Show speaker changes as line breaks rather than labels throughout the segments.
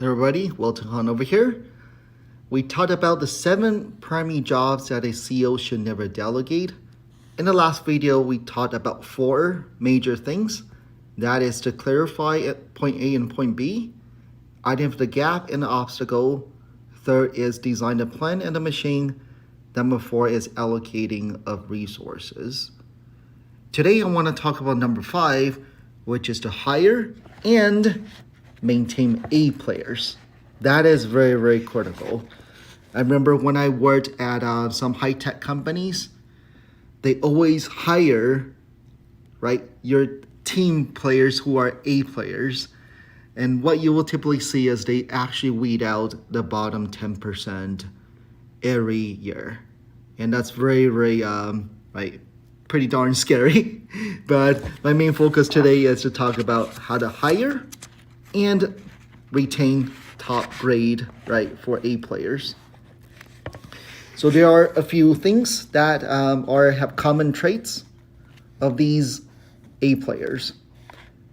Everybody, welcome on over here. We talked about the 7 primary jobs that a CEO should never delegate. In the last video, we talked about 4 major things. That is to clarify at point A and point B, identify the gap and the obstacle. Third is design the plan and the machine. Number 4 is allocating of resources. Today, I want to talk about number 5, which is to hire and maintain A players. That is very, very critical. I remember when I worked at some high-tech companies, they always hire, right, your team players who are A players. And what you will typically see is they actually weed out the bottom 10% every year. And that's very, very, pretty darn scary. But my main focus today is to talk about how to hire and retain top grade, right, for A players. So there are a few things that have common traits of these A players.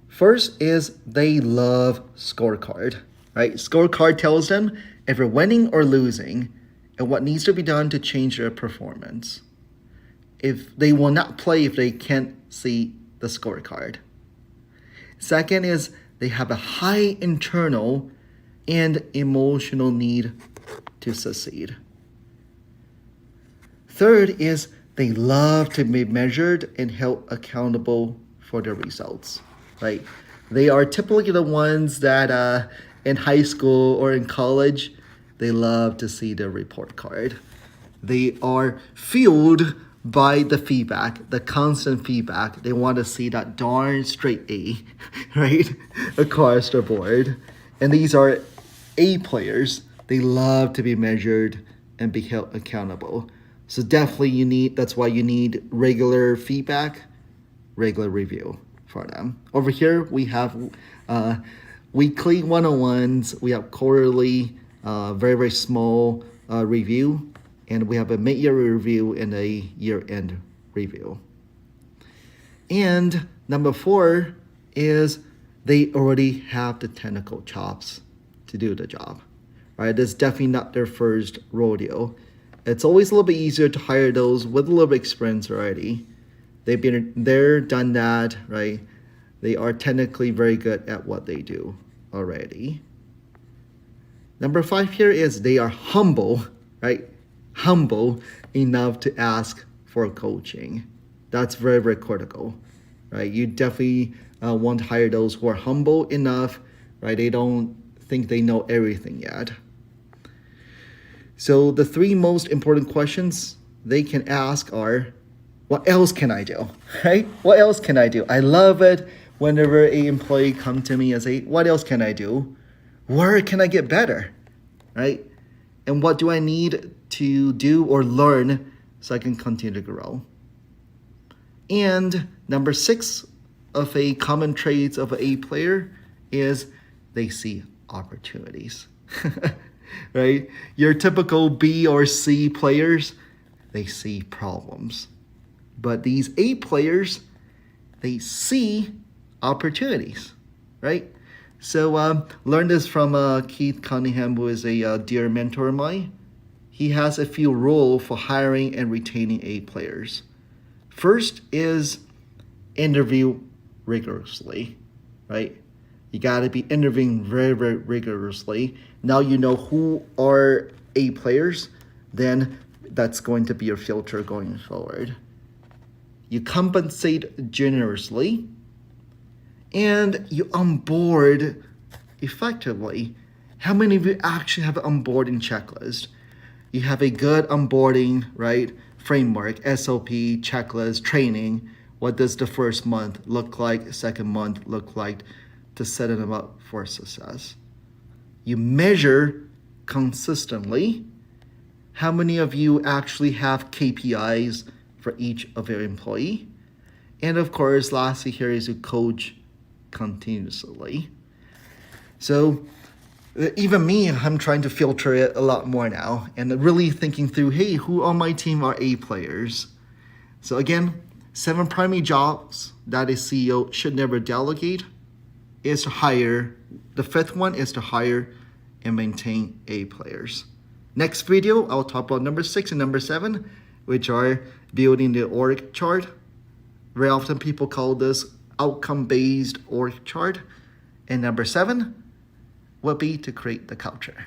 First is they love scorecard, right? Scorecard tells them if you're winning or losing and what needs to be done to change their performance. If they will not play if they can't see the scorecard. Second is they have a high internal and emotional need to succeed. Third is they love to be measured and held accountable for their results, right? They are typically the ones that in high school or in college, they love to see the report card. They are fueled by the feedback, the constant feedback. They want to see that darn straight A, right, across the board. And these are A players. They love to be measured and be held accountable. So definitely that's why you need regular feedback, regular review for them. Over here, we have weekly one-on-ones. We have quarterly, very, very small review. And we have a mid-year review and a year-end review. And number 4 is they already have the technical chops to do the job, right? It's definitely not their first rodeo. It's always a little bit easier to hire those with a little bit of experience already. They've been there, done that, right? They are technically very good at what they do already. Number 5 here is they are humble, right? Humble enough to ask for coaching. That's very, very critical, right? You definitely want to hire those who are humble enough, right? They don't think they know everything yet. So the 3 most important questions they can ask are, what else can I do, right? What else can I do? I love it whenever an employee comes to me and say, what else can I do? Where can I get better, right? And what do I need to do or learn so I can continue to grow? And number 6 of a common traits of an A player is they see opportunities, right? Your typical B or C players, they see problems. But these A players, they see opportunities, right? So learn this from Keith Cunningham, who is a dear mentor of mine. He has a few rules for hiring and retaining A players. First is interview rigorously, right? You got to be interviewing very, very rigorously. Now you know who are A players, then that's going to be your filter going forward. You compensate generously, and you onboard effectively. How many of you actually have an onboarding checklist? You have a good onboarding, right, framework, SOP, checklist, training. What does the first month look like, second month look like to set them up for success? You measure consistently. How many of you actually have KPIs for each of your employee? And of course, lastly here is you coach continuously. So even me, I'm trying to filter it a lot more now and really thinking through, hey, who on my team are A players? So again, 7 primary jobs that a CEO should never delegate is to hire. The 5th one is to hire and maintain A players. Next video, I'll talk about number 6 and number 7, which are building the org chart. Very often people call this outcome-based org chart. And number 7 will be to create the culture.